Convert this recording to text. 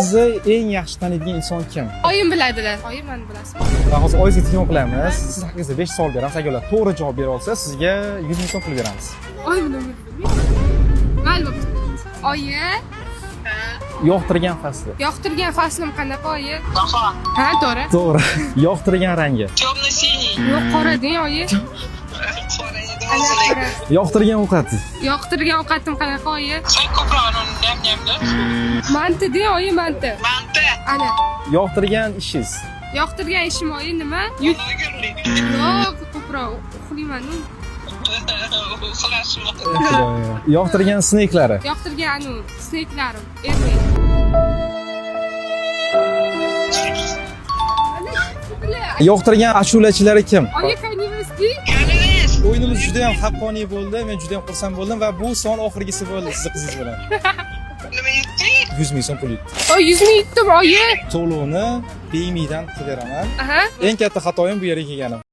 Sizni eng yaxshi taniydigan inson kim? Oyim biladilar. Oyim meni bilasizmi? Va hozir oyingizga telefon qilamiz. Siz haqingizda 5 savol beramiz. Agar ular to'g'ri javob bera olsa, sizga 100 ming so'm pul beramiz. Oyim nima Ma'lum. Oyi, Yoqtirgan fasli. yoqtirgan faslim qanaqa oyi? Bahor. Ha, to'g'ri. To'g'ri. Yoqtirgan rangi. Темно-синий. Yo'q, qora deng oyi. Qora edi, Ana o'zilik. qora. Yoqtirgan ovqatingiz. Yoqtirgan ovqatim qanaqa oyi? Sen ko'proq nyam-nyamda. Manti deng oyi, manti. Manti. Ana. Yoqtirgan ishingiz. Yoqtirgan ishim oyi nima? Yo'lagirlik. Yo'q, ko'proq uxlayman-ku. Uxlashmi? Yoqtirgan sneklari. Yoqtirgan anu sneklarim. Erkak. Yoqtirgan ashulachilari kim? Oyi, kaniverski? Kanives. O'yinimiz juda ham haqqoniy bo'ldi. Men juda ham xursand bo'ldim va bu son oxirgisi bo'ldi sizni qizingiz bilan. Nima yutding? 100 ming so'm pul yutdi. Oy, 100 ming yutdim oyi. To'lovni bemiydan qilib beraman. Aha. Eng katta xatoyim bu yerga kelganim.